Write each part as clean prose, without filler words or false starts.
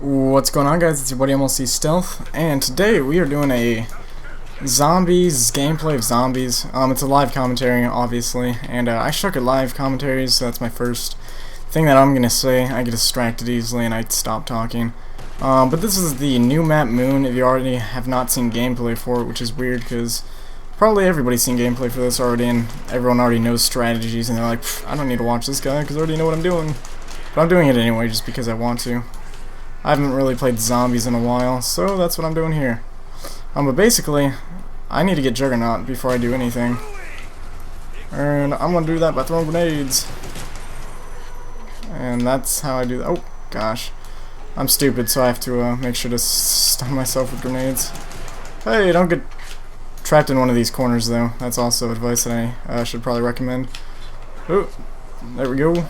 What's going on, guys? It's your buddy MLC Stealth, and today we are doing a zombies gameplay of zombies. It's a live commentary, obviously, and I suck at live commentaries, so that's my first thing that I'm gonna say. I get distracted easily and I stop talking. But this is the new map Moon. If you already have not seen gameplay for it, which is weird because probably everybody's seen gameplay for this already, and everyone already knows strategies, and they're like, I don't need to watch this guy because I already know what I'm doing. But I'm doing it anyway just because I want to. I haven't really played zombies in a while, so that's what I'm doing here. But basically, I need to get Juggernaut before I do anything. And I'm gonna do that by throwing grenades. And that's how I do that. Oh, gosh. I'm stupid, so I have to make sure to stun myself with grenades. Hey, don't get trapped in one of these corners, though. That's also advice that I should probably recommend. Oh, there we go.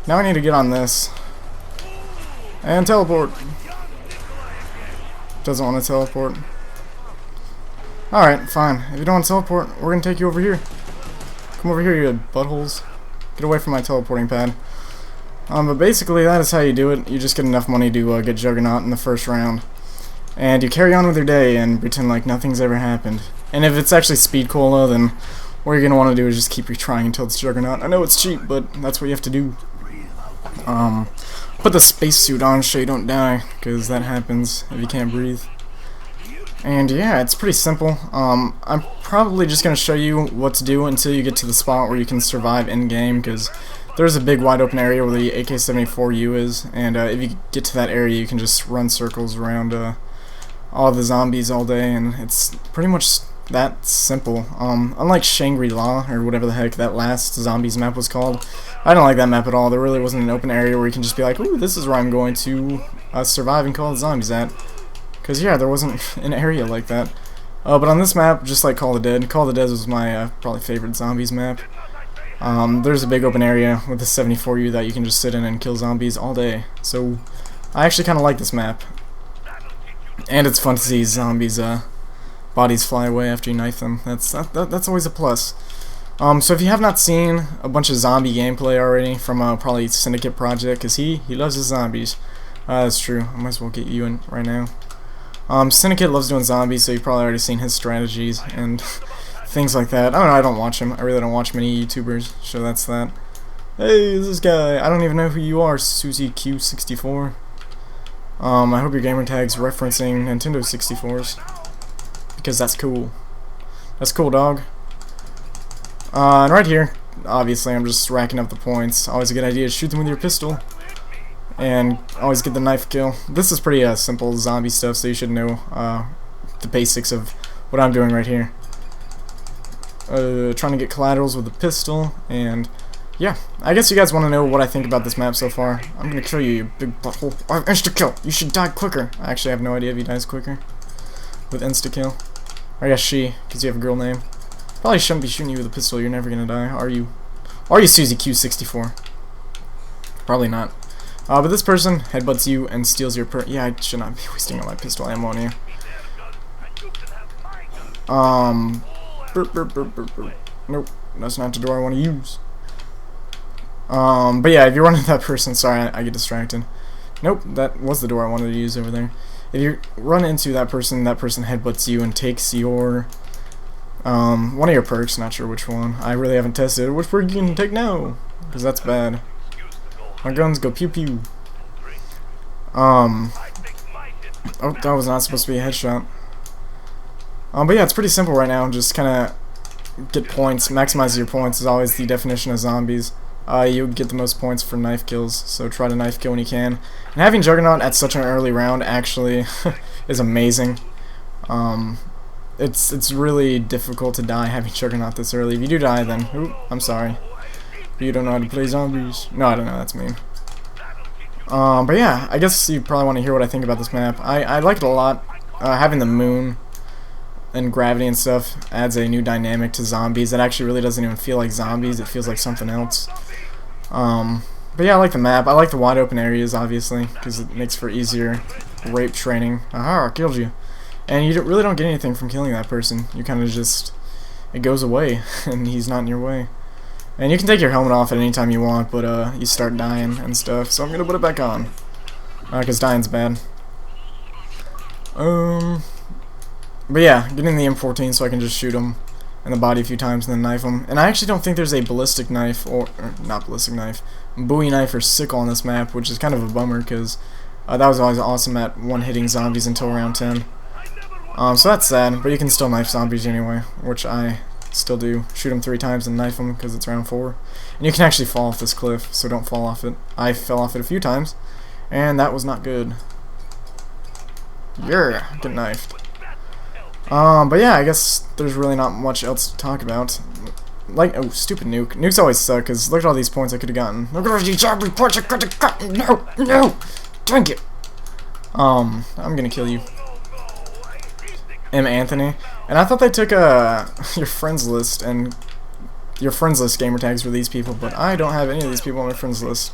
Now I need to get on this. And teleport. Doesn't want to teleport. Alright, fine. If you don't want to teleport, we're going to take you over here. Come over here, you buttholes. Get away from my teleporting pad. But basically, that is how you do it. You just get enough money to get Juggernaut in the first round. And you carry on with your day and pretend like nothing's ever happened. And if it's actually Speed Cola, then what you're going to want to do is just keep retrying until it's Juggernaut. I know it's cheap, but that's what you have to do. Put the spacesuit on so you don't die, because that happens if you can't breathe. And yeah, it's pretty simple. I'm probably just going to show you what to do until you get to the spot where you can survive in-game, because there's a big wide open area where the AK-74U is, and if you get to that area you can just run circles around all the zombies all day, and it's pretty much that simple. Unlike Shangri-La, or whatever the heck that last zombies map was called, I don't like that map at all. There really wasn't an open area where you can just be like, ooh, this is where I'm going to survive and call the zombies at. Because, yeah, there wasn't an area like that. But on this map, just like Call of the Dead was my probably favorite zombies map. There's a big open area with the 74U that you can just sit in and kill zombies all day. So, I actually kind of like this map. And it's fun to see zombies' bodies fly away after you knife them. That's always a plus. So if you have not seen a bunch of zombie gameplay already from probably Syndicate Project, because he loves his zombies. That's true. I might as well get you in right now. Syndicate loves doing zombies, so you've probably already seen his strategies and things like that. I don't know, I don't watch him. I really don't watch many YouTubers, so that's that. Hey, this guy. I don't even know who you are, Susie Q64. I hope your gamer tag's referencing Nintendo 64s. Because that's cool. That's cool, dog. And right here, obviously I'm just racking up the points. Always a good idea to shoot them with your pistol. And always get the knife kill. This is pretty simple zombie stuff, so you should know the basics of what I'm doing right here. Trying to get collaterals with the pistol, and yeah. I guess you guys want to know what I think about this map so far. I'm gonna kill you, you big butthole. I have insta-kill! You should die quicker. I actually have no idea if he dies quicker with insta-kill. Or yes, she, because you have a girl name. Probably shouldn't be shooting you with a pistol. You're never gonna die, are you? Are you, Susie Q64? Probably not. But this person headbutts you and steals your yeah, I should not be wasting all my pistol ammo on you. Nope, that's not the door I want to use. But yeah, if you run into that person, sorry, I get distracted. Nope, that was the door I wanted to use over there. If you run into that person headbutts you and takes your one of your perks, not sure which one. I really haven't tested it. Which perk you can take now? Because that's bad. My guns go pew pew. Oh, that was not supposed to be a headshot. But yeah, it's pretty simple right now. Just kind of get points. Maximize your points is always the definition of zombies. You get the most points for knife kills, so try to knife kill when you can. And having Juggernaut at such an early round actually is amazing. It's really difficult to die having Juggernaut this early. If you do die, then ooh, I'm sorry. You don't know how to play zombies. No, I don't know. That's mean. But yeah, I guess you probably want to hear what I think about this map. I like it a lot. Having the moon and gravity and stuff adds a new dynamic to zombies. It actually really doesn't even feel like zombies. It feels like something else. But yeah, I like the map. I like the wide open areas, obviously, because it makes for easier rape training. Aha, I killed you. And you really don't get anything from killing that person. You kind of just, it goes away, and he's not in your way. And you can take your helmet off at any time you want, but you start dying and stuff, so I'm gonna put it back on. Because dying's bad. But yeah, getting the M14 so I can just shoot him in the body a few times and then knife him. And I actually don't think there's a ballistic knife, or not ballistic knife, Bowie knife or sickle on this map, which is kind of a bummer because that was always awesome at one-hitting zombies until round 10. So that's sad, but you can still knife zombies anyway, which I still do. Shoot them 3 times and knife them because it's round 4. And you can actually fall off this cliff, so don't fall off it. I fell off it a few times, and that was not good. Yeah, get knifed. But yeah, I guess there's really not much else to talk about. Like, oh, stupid nuke. Nukes always suck, because look at all these points I could have gotten. Look at all these zombie points I could have gotten! No! No! Dang it! I'm gonna kill you. M. Anthony. And I thought they took, your friends list, and your friends list gamer tags for these people, but I don't have any of these people on my friends list.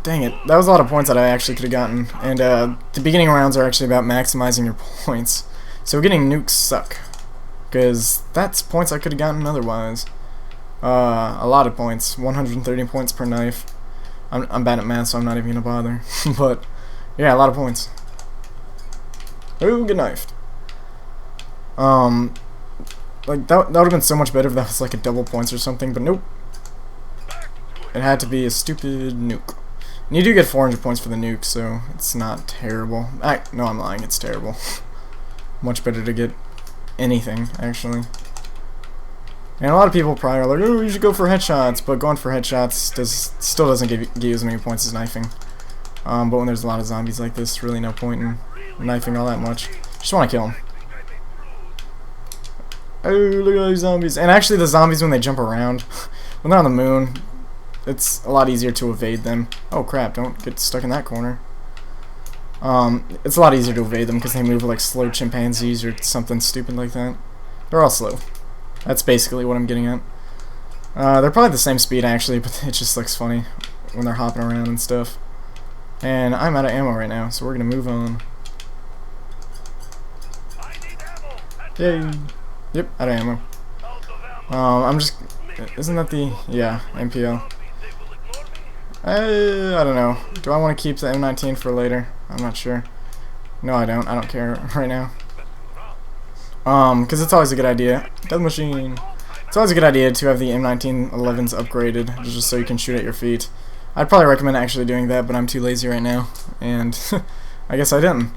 Dang it. That was a lot of points that I actually could have gotten. And the beginning rounds are actually about maximizing your points. So getting nukes suck. Because that's points I could have gotten otherwise. A lot of points. 130 points per knife. I'm bad at math, so I'm not even going to bother. But, yeah, a lot of points. Ooh, get knifed. Like, that would have been so much better if that was like a double points or something, but nope. It had to be a stupid nuke. And you do get 400 points for the nuke, so it's not terrible. No, I'm lying, it's terrible. Much better to get anything, actually. And a lot of people probably are like, oh, you should go for headshots, but going for headshots still doesn't give you as many points as knifing. But when there's a lot of zombies like this, really no point in knifing all that much. Just want to kill them. Oh, look at all these zombies. And actually the zombies, when they jump around, when they're on the moon, it's a lot easier to evade them. Oh crap, don't get stuck in that corner. It's a lot easier to evade them because they move like slow chimpanzees or something stupid like that. They're all slow. That's basically what I'm getting at. They're probably the same speed actually, but it just looks funny when they're hopping around and stuff. And I'm out of ammo right now, so we're gonna move on. Yay! Yep, out of ammo. I'm just... Isn't that the... Yeah, MPL. I don't know. Do I want to keep the M19 for later? I'm not sure. No, I don't. I don't care right now. Because it's always a good idea. Death Machine! It's always a good idea to have the M1911s upgraded, just so you can shoot at your feet. I'd probably recommend actually doing that, but I'm too lazy right now. And I guess I didn't.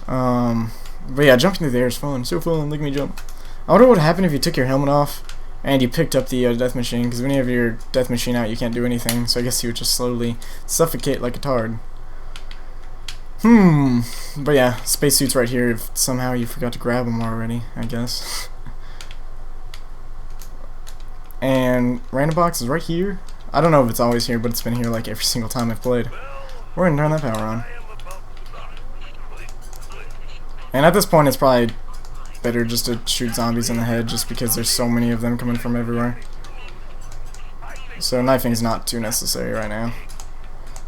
But yeah, jumping through the air is fun. So fun. Look at me jump. I wonder what would happen if you took your helmet off and you picked up the death machine, because when you have your death machine out, you can't do anything, so I guess you would just slowly suffocate like a tard. But yeah, spacesuit's right here if somehow you forgot to grab them already, I guess. And random box is right here. I don't know if it's always here, but it's been here like every single time I've played. We're gonna turn that power on. And at this point, it's probably better just to shoot zombies in the head, just because there's so many of them coming from everywhere. So knifing's not too necessary right now.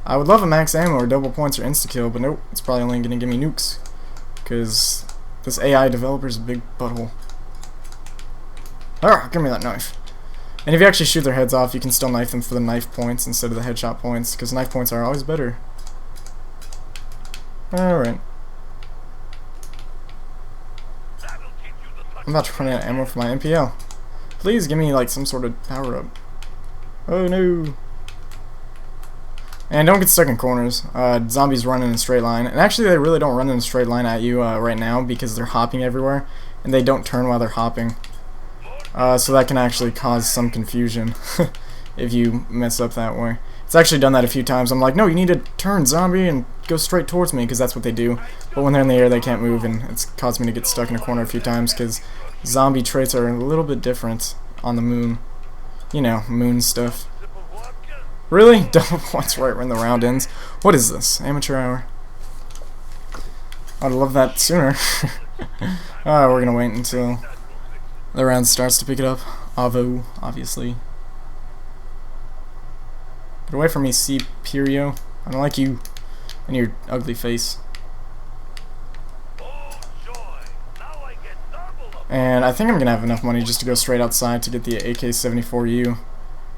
I would love a max ammo or double points or insta-kill, but nope, it's probably only gonna give me nukes. Because this AI developer's a big butthole. Ah, give me that knife. And if you actually shoot their heads off, you can still knife them for the knife points instead of the headshot points, because knife points are always better. Alright. I'm about to run out of ammo for my MPL. Please give me like some sort of power up. Oh no. And don't get stuck in corners. Zombies run in a straight line. And actually they really don't run in a straight line at you right now because they're hopping everywhere. And they don't turn while they're hopping. So that can actually cause some confusion if you mess up that way. It's actually done that a few times. I'm like, no, you need to turn, zombie, and go straight towards me, because that's what they do. But when they're in the air, they can't move, and it's caused me to get stuck in a corner a few times, because zombie traits are a little bit different on the moon. You know, moon stuff. Really? Double points right when the round ends? What is this? Amateur hour? I'd love that sooner. We're gonna wait until the round starts to pick it up. Avo, obviously. Get away from me, C. Perio. I don't like you and your ugly face. And I think I'm gonna have enough money just to go straight outside to get the AK-74U.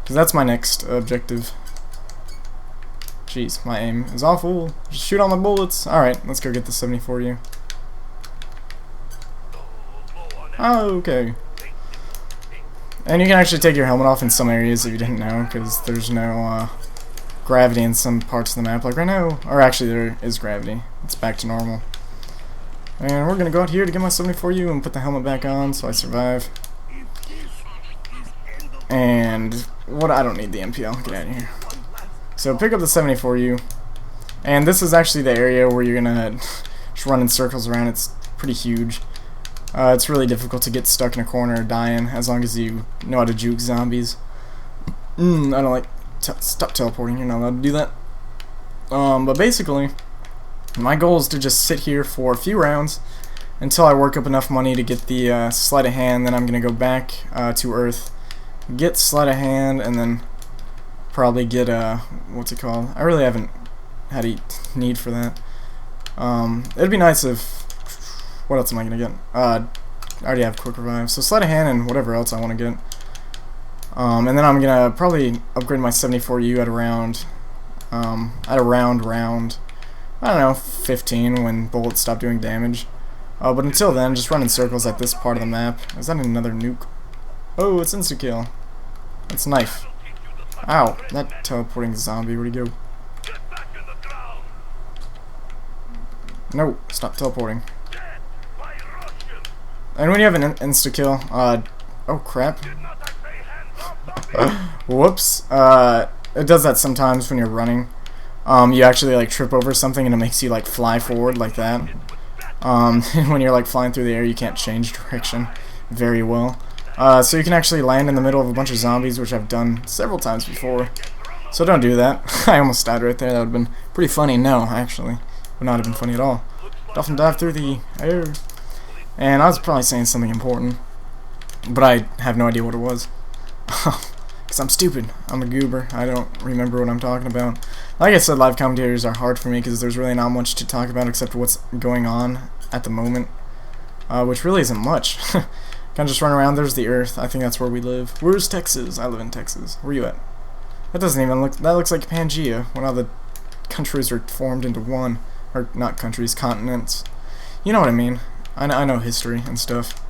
because that's my next objective. Jeez, my aim is awful. Just shoot all my bullets. Alright, let's go get the 74U. Oh, okay. And you can actually take your helmet off in some areas if you didn't know, because there's no gravity in some parts of the map, like right now. Or actually, there is gravity. It's back to normal. And we're gonna go out here to get my 74U and put the helmet back on so I survive. And what? I don't need the MPL. Get out of here. So pick up the 74U, and this is actually the area where you're gonna just run in circles around. It's pretty huge. It's really difficult to get stuck in a corner dying as long as you know how to juke zombies. I don't like. Stop teleporting. You're not allowed to do that. But basically, my goal is to just sit here for a few rounds until I work up enough money to get the sleight of hand. Then I'm gonna go back to Earth, get sleight of hand, and then probably get what's it called? I really haven't had a need for that. It'd be nice if. What else am I gonna get? I already have quick revive, so sleight of hand and whatever else I want to get. And then I'm gonna probably upgrade my 74U at around I don't know, 15 when bullets stop doing damage. But until then, just run in circles at this part of the map. Is that another nuke? Oh, it's insta kill. It's knife. Ow, that teleporting zombie, where'd he go? No, stop teleporting. And when you have an insta-kill, oh crap. Whoops. It does that sometimes when you're running. You actually like trip over something and it makes you like fly forward like that. When you're like flying through the air, you can't change direction very well. So you can actually land in the middle of a bunch of zombies, which I've done several times before. So don't do that. I almost died right there. That would have been pretty funny. No, actually. Would not have been funny at all. Dolphin dive through the air. And I was probably saying something important, but I have no idea what it was. Because I'm stupid. I'm a goober. I don't remember what I'm talking about. Like I said, live commentators are hard for me because there's really not much to talk about except what's going on at the moment. Which really isn't much. Kind of just run around. There's the Earth. I think that's where we live. Where's Texas? I live in Texas. Where you at? That doesn't even look... That looks like Pangea, when all the countries are formed into one. Or, not countries, continents. You know what I mean. I know history and stuff.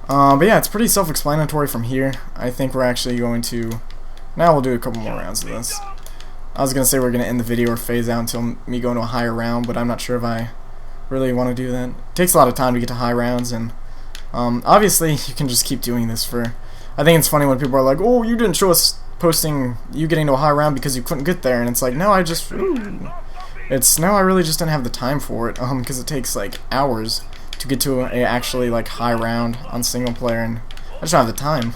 But yeah, it's pretty self-explanatory from here. I think we're actually going to... Now we'll do a couple more rounds of this. I was going to say we're going to end the video or phase out until me going to a higher round, but I'm not sure if I really want to do that. It takes a lot of time to get to high rounds, and obviously you can just keep doing this for... I think it's funny when people are like, oh, you didn't show us posting you getting to a high round because you couldn't get there, and it's like, no, I just... Ooh. No, I really just didn't have the time for it, because it takes like hours to get to a actually like high round on single player, and I just don't have the time.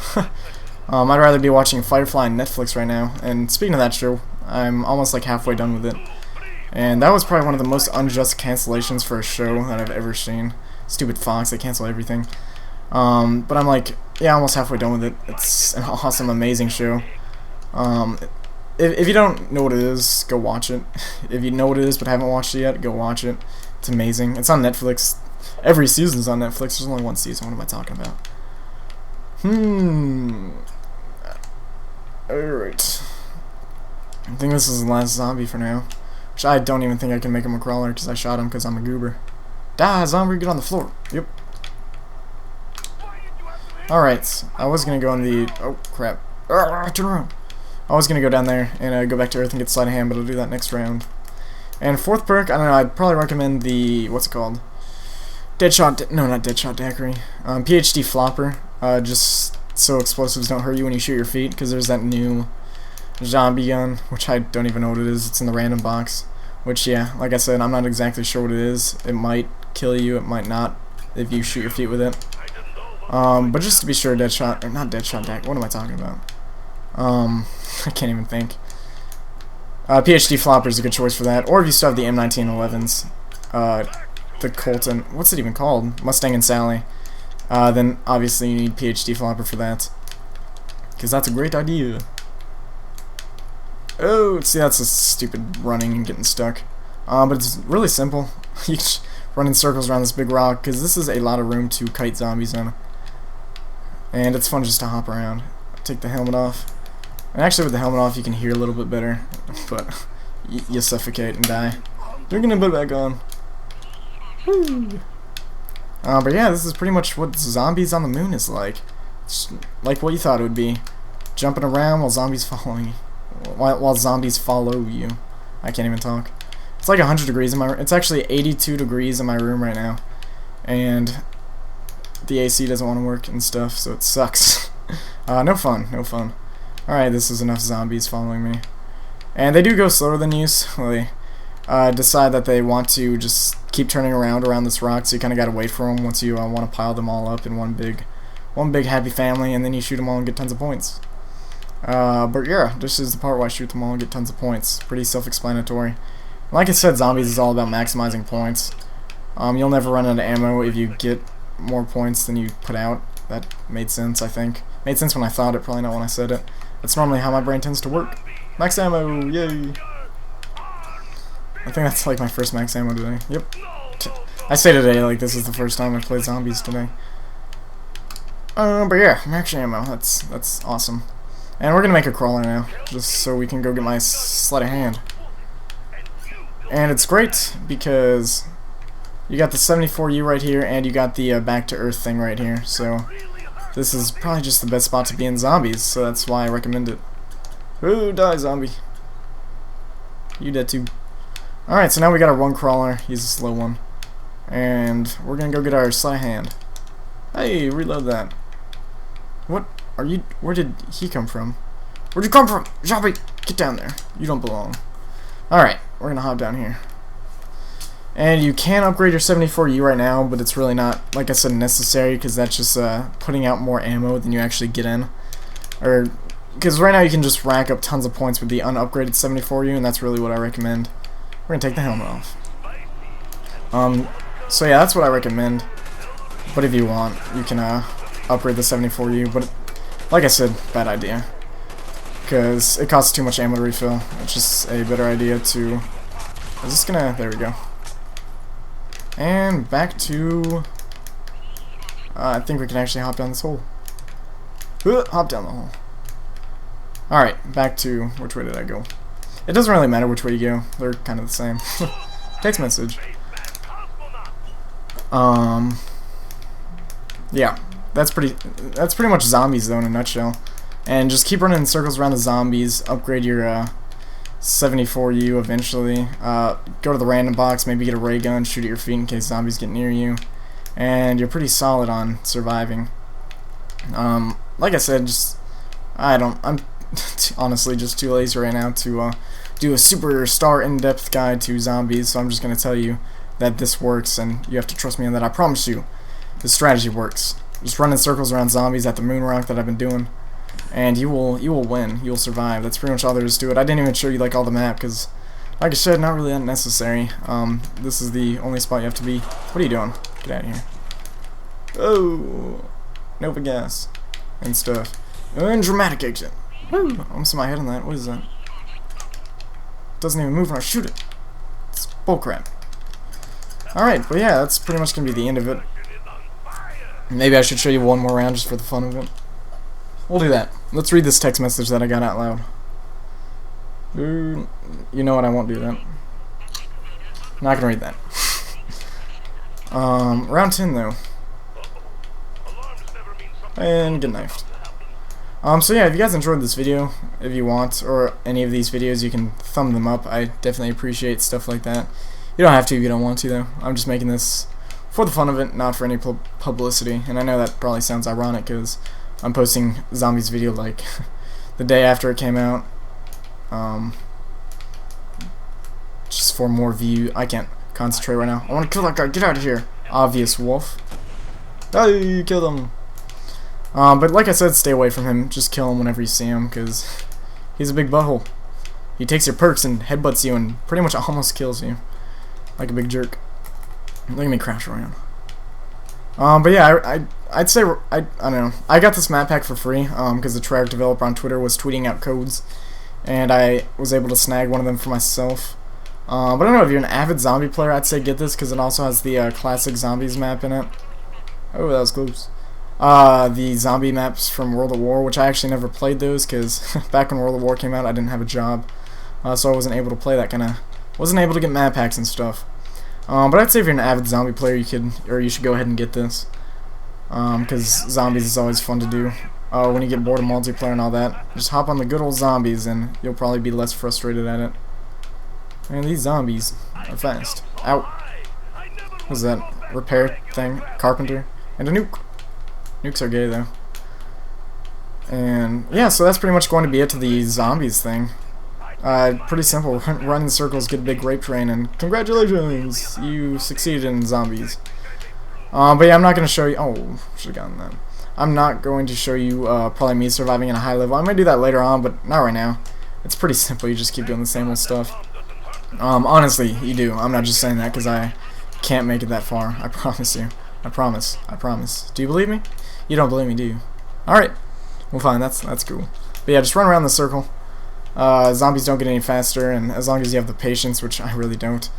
I'd rather be watching Firefly on Netflix right now. And speaking of that show, I'm almost like halfway done with it, and that was probably one of the most unjust cancellations for a show that I've ever seen. Stupid Fox, they cancel everything. But I'm like, yeah, almost halfway done with it. It's an awesome, amazing show. If you don't know what it is, go watch it. If you know what it is but haven't watched it yet, go watch it. It's amazing. It's on Netflix. Every season's on Netflix. There's only one season. What am I talking about? Alright. I think this is the last zombie for now. Which I don't even think I can make him a crawler because I shot him because I'm a goober. Die, zombie, get on the floor. Yep. Alright. I was going to go on the... Oh, crap. Turn around. I was going to go down there and go back to Earth and get sleight of hand, but I'll do that next round. And fourth perk, I don't know, I'd probably recommend the, what's it called? Deadshot, no, not Deadshot Daiquiri. PhD Flopper, just so explosives don't hurt you when you shoot your feet, because there's that new zombie gun, which I don't even know what it is. It's in the random box, which, yeah, like I said, I'm not exactly sure what it is. It might kill you, it might not, if you shoot your feet with it. But just to be sure, Deadshot, or not Deadshot Daiquiri, what am I talking about? I can't even think. PhD Flopper is a good choice for that. Or if you still have the M1911s, the Colton, what's it even called? Mustang and Sally. Then obviously you need PhD Flopper for that, because that's a great idea. Oh, see, that's a stupid running and getting stuck. But it's really simple. You just run in circles around this big rock, because this is a lot of room to kite zombies on. And it's fun just to hop around. Take the helmet off. And actually with the helmet off you can hear a little bit better, but you suffocate and die. They're gonna put it back on. Woo. But yeah, this is pretty much what Zombies on the Moon is like. It's like what you thought it would be. Jumping around while zombies following you. While zombies follow you. I can't even talk. It's like 100 degrees in my room. It's actually 82 degrees in my room right now. And the AC doesn't want to work and stuff, so it sucks. No fun, no fun. Alright, this is enough zombies following me. And they do go slower than you, so they decide that they want to just keep turning around this rock, so you kind of got to wait for them once you want to pile them all up in one big happy family, and then you shoot them all and get tons of points. But yeah, this is the part where I shoot them all and get tons of points. Pretty self-explanatory. Like I said, Zombies is all about maximizing points. You'll never run out of ammo if you get more points than you put out. That made sense, I think. Made sense when I thought it, probably not when I said it. That's normally how my brain tends to work. Max ammo, yay! I think that's like my first max ammo today. Yep. I say today like this is the first time I played Zombies today. But yeah, max ammo, that's awesome. And we're gonna make a crawler now, just so we can go get my sleight of hand. And it's great because you got the 74U right here, and you got the back to Earth thing right here. So this is probably just the best spot to be in Zombies, so that's why I recommend it. Ooh, die zombie. You dead too. Alright, so now we got our one crawler. He's a slow one. And we're gonna go get our sleight of hand. Hey, reload that. What are you? Where did he come from? Where'd you come from? Zombie, get down there. You don't belong. Alright, we're gonna hop down here. And you can upgrade your 74U right now, but it's really not, like I said, necessary, because that's just putting out more ammo than you actually get in. Or, because right now you can just rack up tons of points with the unupgraded 74U, and that's really what I recommend. We're gonna take the helmet off. So yeah, that's what I recommend. But if you want, you can upgrade the 74U, but like I said, bad idea. Because it costs too much ammo to refill. It's just a better idea to... Is this gonna... There we go. And back to... I think we can actually hop down this hole. Hop down the hole. Alright, back to... Which way did I go? It doesn't really matter which way you go. They're kind of the same. Text message. Yeah. That's pretty much Zombies, though, in a nutshell. And just keep running in circles around the zombies. Upgrade your 74U eventually. Go to the random box, maybe get a ray gun, shoot at your feet in case zombies get near you. And you're pretty solid on surviving. Like I said, I'm honestly just too lazy right now to do a super star in-depth guide to Zombies, so I'm just going to tell you that this works, and you have to trust me on that. I promise you, this strategy works. Just run in circles around zombies at the moon rock that I've been doing, and you will win. You'll survive. That's pretty much all there is to it. I didn't even show you like all the map because, like I said, not really unnecessary. This is the only spot you have to be. What are you doing? Get out of here. Oh, Nova gas and stuff. And dramatic exit. Woo! I almost hit my head on that. What is that? Doesn't even move when I shoot it. It's bullcrap. Alright, but yeah, that's pretty much going to be the end of it. Maybe I should show you one more round just for the fun of it. We'll do that. Let's read this text message that I got out loud. You know what, I won't do that. I'm not going to read that. Round 10 though. And get knifed. So yeah, if you guys enjoyed this video, if you want, or any of these videos, you can thumb them up. I definitely appreciate stuff like that. You don't have to if you don't want to, though. I'm just making this for the fun of it, not for any publicity. And I know that probably sounds ironic, because I'm posting Zombies video, like, the day after it came out. Just for more view. I can't concentrate right now. I want to kill that guy. Get out of here. Obvious wolf. Hey, you killed him. But like I said, stay away from him. Just kill him whenever you see him, because he's a big butthole. He takes your perks and headbutts you and pretty much almost kills you. Like a big jerk. Look at me crash around. But yeah, I'd say, I don't know. I got this map pack for free, because the Treyarch developer on Twitter was tweeting out codes, and I was able to snag one of them for myself. But I don't know, if you're an avid zombie player, I'd say get this, because it also has the classic Zombies map in it. Oh, that was close. The zombie maps from World at War, which I actually never played those because back when World at War came out, I didn't have a job, so I wasn't able to play that wasn't able to get map packs and stuff. But I'd say if you're an avid zombie player, you should go ahead and get this, because zombies is always fun to do. When you get bored of multiplayer and all that, just hop on the good old zombies, and you'll probably be less frustrated at it. Man, these zombies are fast. Ow. What's that? Repair thing? Carpenter? And a nuke. Nukes are gay, though. And, yeah, so that's pretty much going to be it to the zombies thing. Pretty simple. Run in circles, get a big rape train, and congratulations! You succeeded in zombies. But yeah, I'm not going to show you... Oh, should have gotten that. I'm not going to show you probably me surviving in a high level. I might do that later on, but not right now. It's pretty simple. You just keep doing the same old stuff. Honestly, you do. I'm not just saying that because I can't make it that far. I promise you. I promise. I promise. Do you believe me? You don't believe me, do you? Alright. Well, fine. That's cool. But yeah, just run around the circle. Zombies don't get any faster, and as long as you have the patience, which I really don't,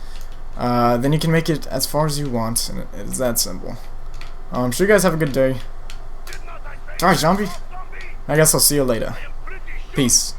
then you can make it as far as you want, and it's that simple. So you guys have a good day. Die, zombie! I guess I'll see you later. Peace.